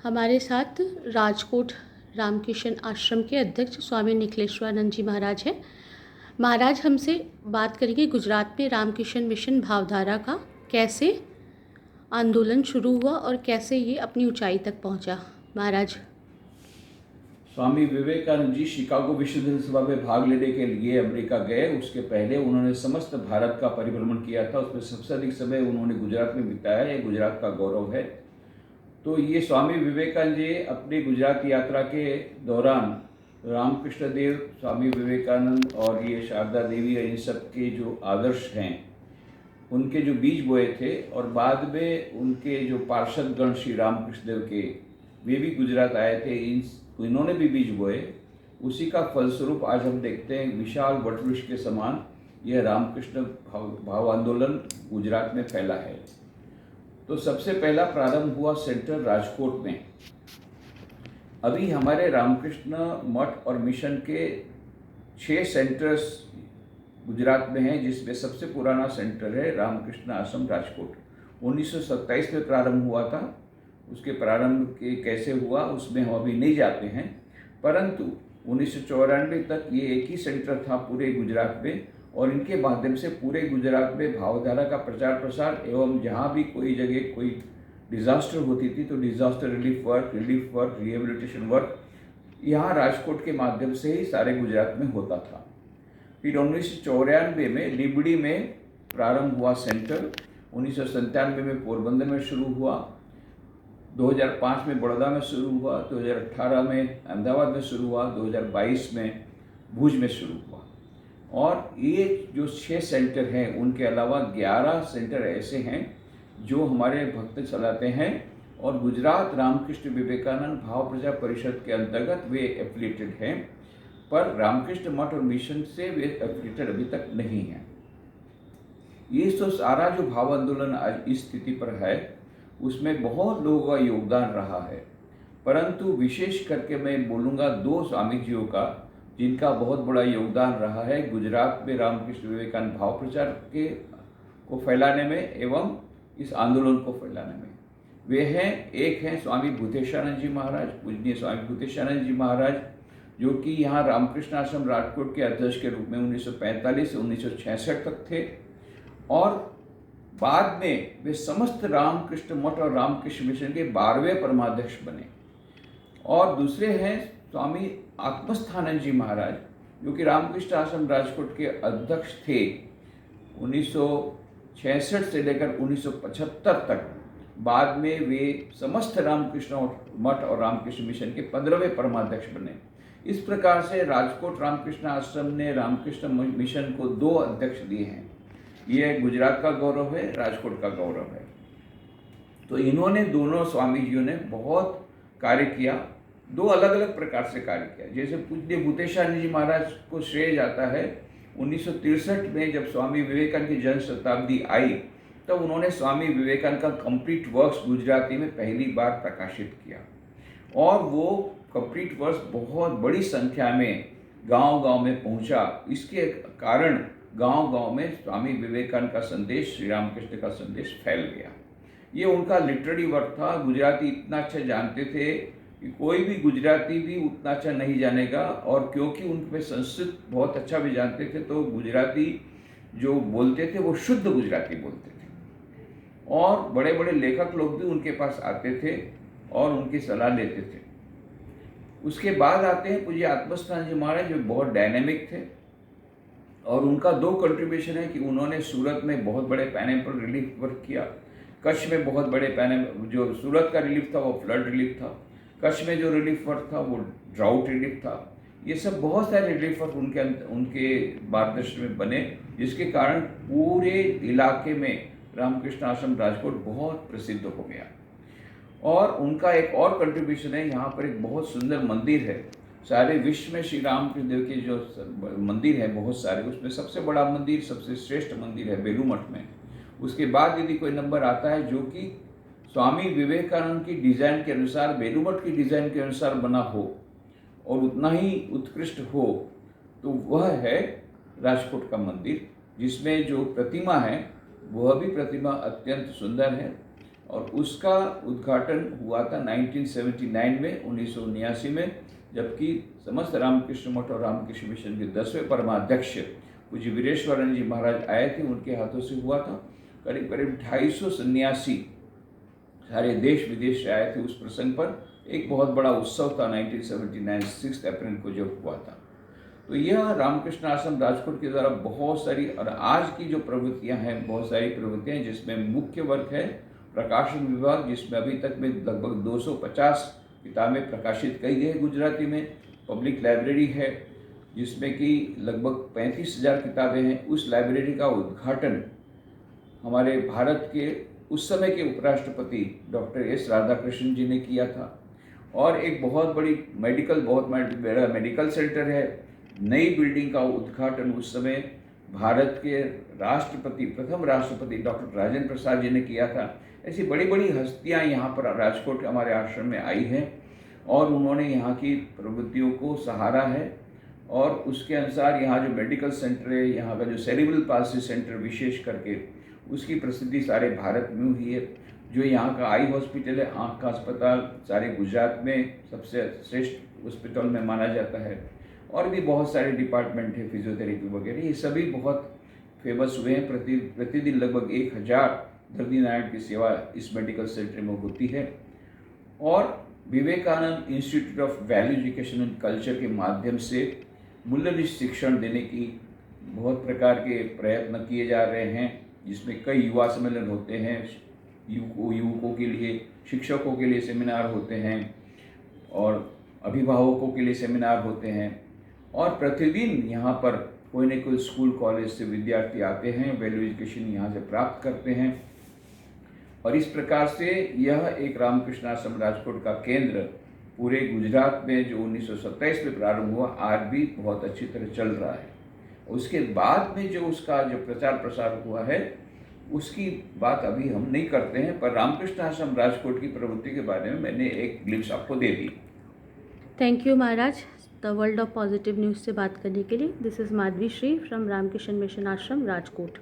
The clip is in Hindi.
हमारे साथ राजकोट रामकिशन आश्रम के अध्यक्ष स्वामी निखिलेश्वरानंद जी महाराज हैं। महाराज हमसे बात करेंगे गुजरात में रामकिशन मिशन भावधारा का कैसे आंदोलन शुरू हुआ और कैसे ये अपनी ऊंचाई तक पहुंचा। महाराज। स्वामी विवेकानंद जी शिकागो विश्वविद्यालय में भाग लेने के लिए अमेरिका गए। उसके पहले उन्होंने समस्त भारत का परिभ्रमण किया था। उसमें सबसे अधिक समय उन्होंने गुजरात में बिताया। ये गुजरात का गौरव है। तो ये स्वामी विवेकानंद जी अपनी गुजरात यात्रा के दौरान रामकृष्ण देव, स्वामी विवेकानंद और ये शारदा देवी और इन सब के जो आदर्श हैं उनके जो बीज बोए थे, और बाद में उनके जो पार्षद गण श्री रामकृष्ण देव के वे भी गुजरात आए थे। इन्होंने भी बीज बोए। उसी का फलस्वरूप आज हम देखते हैं विशाल वटवृक्ष के समान यह रामकृष्ण भाव आंदोलन गुजरात में फैला है। तो सबसे पहला प्रारंभ हुआ सेंटर राजकोट में। अभी हमारे रामकृष्ण मठ और मिशन के 6 सेंटर्स गुजरात में हैं, जिसमें सबसे पुराना सेंटर है रामकृष्ण आश्रम राजकोट। 1927 में प्रारंभ हुआ था। उसके प्रारंभ के कैसे हुआ उसमें हम अभी नहीं जाते हैं, परंतु 1994 तक ये एक ही सेंटर था पूरे गुजरात में, और इनके माध्यम से पूरे गुजरात में भावधारा का प्रचार प्रसार एवं जहाँ भी कोई जगह कोई डिज़ास्टर होती थी तो disaster relief work, rehabilitation work यहाँ राजकोट के माध्यम से ही सारे गुजरात में होता था। फिर 1994 में लिबड़ी में प्रारंभ हुआ सेंटर। 1997 में पोरबंदर में शुरू हुआ। 2005 में बड़ौदा में शुरू हुआ। 2018 में अहमदाबाद में शुरू हुआ। 2022 में भुज में शुरू हुआ। और ये जो 6 सेंटर हैं उनके अलावा 11 सेंटर ऐसे हैं जो हमारे भक्त चलाते हैं, और गुजरात रामकृष्ण विवेकानंद भाव प्रचार परिषद के अंतर्गत वे एफिलिएटेड हैं, पर रामकृष्ण मठ और मिशन से वे एफिलिएटेड अभी तक नहीं हैं। ये तो सारा जो भाव आंदोलन आज इस स्थिति पर है उसमें बहुत लोगों का योगदान रहा है, परंतु विशेष करके मैं बोलूँगा 2 स्वामी जियों का जिनका बहुत बड़ा योगदान रहा है गुजरात में रामकृष्ण विवेकानंद भाव प्रचार के को फैलाने में एवं इस आंदोलन को फैलाने में। वे हैं, एक हैं स्वामी भूतेशानंद जी महाराज, पूजनीय स्वामी भूतेशानंद जी महाराज, जो कि यहाँ रामकृष्ण आश्रम राजकोट के अध्यक्ष के रूप में 1945 से 1966 तक थे, और बाद में वे समस्त रामकृष्ण मठ और रामकृष्ण मिशन के 12वें परमाध्यक्ष बने। और दूसरे हैं स्वामी आत्मस्थानंद जी महाराज, जो कि रामकृष्ण आश्रम राजकोट के अध्यक्ष थे 1966 से लेकर 1975 तक। बाद में वे समस्त रामकृष्ण मठ और रामकृष्ण मिशन के 15वें परमाध्यक्ष बने। इस प्रकार से राजकोट रामकृष्ण आश्रम ने रामकृष्ण मिशन को 2 अध्यक्ष दिए हैं। ये गुजरात का गौरव है, राजकोट का गौरव है। तो इन्होंने दोनों स्वामी जियों ने बहुत कार्य किया, 2 अलग अलग प्रकार से कार्य किया। जैसे पूज्य भूतेशानंद जी महाराज को श्रेय जाता है 1963 में जब स्वामी विवेकानंद की जन्म शताब्दी आई, तब उन्होंने स्वामी विवेकानंद का कंप्लीट वर्क्स गुजराती में पहली बार प्रकाशित किया, और वो कंप्लीट वर्क्स बहुत बड़ी संख्या में गांव-गांव में पहुंचा। इसके कारण गांव-गांव में स्वामी विवेकानंद का संदेश, श्री रामकृष्ण का संदेश फैल गया। ये उनका लिटरेरी वर्क था। गुजराती इतना अच्छा जानते थे कि कोई भी गुजराती भी उतना अच्छा नहीं जानेगा, और क्योंकि उनके संस्कृत बहुत अच्छा भी जानते थे तो गुजराती जो बोलते थे वो शुद्ध गुजराती बोलते थे, और बड़े बड़े लेखक लोग भी उनके पास आते थे और उनकी सलाह लेते थे। उसके बाद आते हैं पूज्य आत्मस्थान जी महाराज, जो बहुत डायनेमिक थे, और उनका 2 कंट्रीब्यूशन है कि उन्होंने सूरत में बहुत बड़े पाइनएप्पल रिलीफ वर्क किया। कच्छ में बहुत बड़े जो सूरत का रिलीफ था वो फ्लड रिलीफ था, कच्छ में जो रिलीफ वर्क था वो ड्राउट रिलीफ था। ये सब बहुत सारे रिलीफ वर्क उनके मार्गदर्शन में बने, जिसके कारण पूरे इलाके में रामकृष्ण आश्रम राजकोट बहुत प्रसिद्ध हो गया। और उनका एक और कंट्रीब्यूशन है, यहाँ पर एक बहुत सुंदर मंदिर है। सारे विश्व में श्री रामकृष्ण देव के जो मंदिर है बहुत सारे, उसमें सबसे बड़ा मंदिर, सबसे श्रेष्ठ मंदिर है बेलू मठ में। उसके बाद यदि कोई नंबर आता है जो कि स्वामी विवेकानंद की डिज़ाइन के अनुसार, बेलू मठ की डिज़ाइन के अनुसार बना हो और उतना ही उत्कृष्ट हो, तो वह है राजकोट का मंदिर, जिसमें जो प्रतिमा है वह भी प्रतिमा अत्यंत सुंदर है। और उसका उद्घाटन हुआ था 1979 में, 1979 में, जबकि समस्त रामकृष्ण मठ और रामकृष्ण मिशन के 10वें परमाध्यक्ष पूज्य वीरेश्वरानंद जी महाराज आए थे, उनके हाथों से हुआ था। करीब करीब 250 सन्यासी सारे देश विदेश से आए थे उस प्रसंग पर। एक बहुत बड़ा उत्सव था 1979 6 अप्रैल को जब हुआ था। तो यह रामकृष्ण आश्रम राजकोट के द्वारा बहुत सारी, और आज की जो प्रवृत्तियां हैं, बहुत सारी प्रवृत्तियां हैं, जिसमें मुख्य वर्ग है प्रकाशन विभाग, जिसमें अभी तक में लगभग 250 किताबें प्रकाशित की गई गुजराती में। पब्लिक लाइब्रेरी है जिसमें कि लगभग 35,000 किताबें हैं। उस लाइब्रेरी का उद्घाटन हमारे भारत के उस समय के उपराष्ट्रपति डॉक्टर एस राधाकृष्णन जी ने किया था। और एक बहुत बड़ा मेडिकल सेंटर है, नई बिल्डिंग का उद्घाटन उस समय भारत के प्रथम राष्ट्रपति डॉक्टर राजेंद्र प्रसाद जी ने किया था। ऐसी बड़ी बड़ी हस्तियां यहाँ पर राजकोट हमारे आश्रम में आई हैं और उन्होंने यहाँ की प्रवृत्तियों को सहारा है। और उसके अनुसार यहाँ जो मेडिकल सेंटर है, यहाँ का जो सेरिब्रल पाल्सी सेंटर विशेष करके, उसकी प्रसिद्धि सारे भारत में हुई है। जो यहाँ का आई हॉस्पिटल है, आँख का अस्पताल, सारे गुजरात में सबसे श्रेष्ठ हॉस्पिटल में माना जाता है। और भी बहुत सारे डिपार्टमेंट है, फिजियोथेरेपी वगैरह, ये सभी बहुत फेमस हुए हैं। प्रतिदिन लगभग 1000 दर्दी नारायण की सेवा इस मेडिकल सेंटर में होती है। और Vivekananda institute of value education and culture के माध्यम से मूल्यनिष्ठ शिक्षण देने की बहुत प्रकार के प्रयत्न किए जा रहे हैं, जिसमें कई युवा सम्मेलन होते हैं, युवकों के लिए, शिक्षकों के लिए सेमिनार होते हैं और अभिभावकों के लिए सेमिनार होते हैं। और प्रतिदिन यहाँ पर कोई न कोई स्कूल कॉलेज से विद्यार्थी आते हैं, वैल्यू एजुकेशन यहाँ से प्राप्त करते हैं। और इस प्रकार से यह एक रामकृष्ण आश्रम राजकोट का केंद्र पूरे गुजरात में, जो 1927 में प्रारंभ हुआ, आज भी बहुत अच्छी तरह चल रहा है। उसके बाद में जो उसका जो प्रचार प्रसार हुआ है, उसकी बात अभी हम नहीं करते हैं, पर रामकृष्ण आश्रम राजकोट की प्रवृत्ति के बारे में मैंने एक ग्लिम्स आपको दे दी। थैंक यू महाराज, the world of positive news से बात करने के लिए। This is Madhavi Shri from Ramakrishna Mission Ashram Rajkot.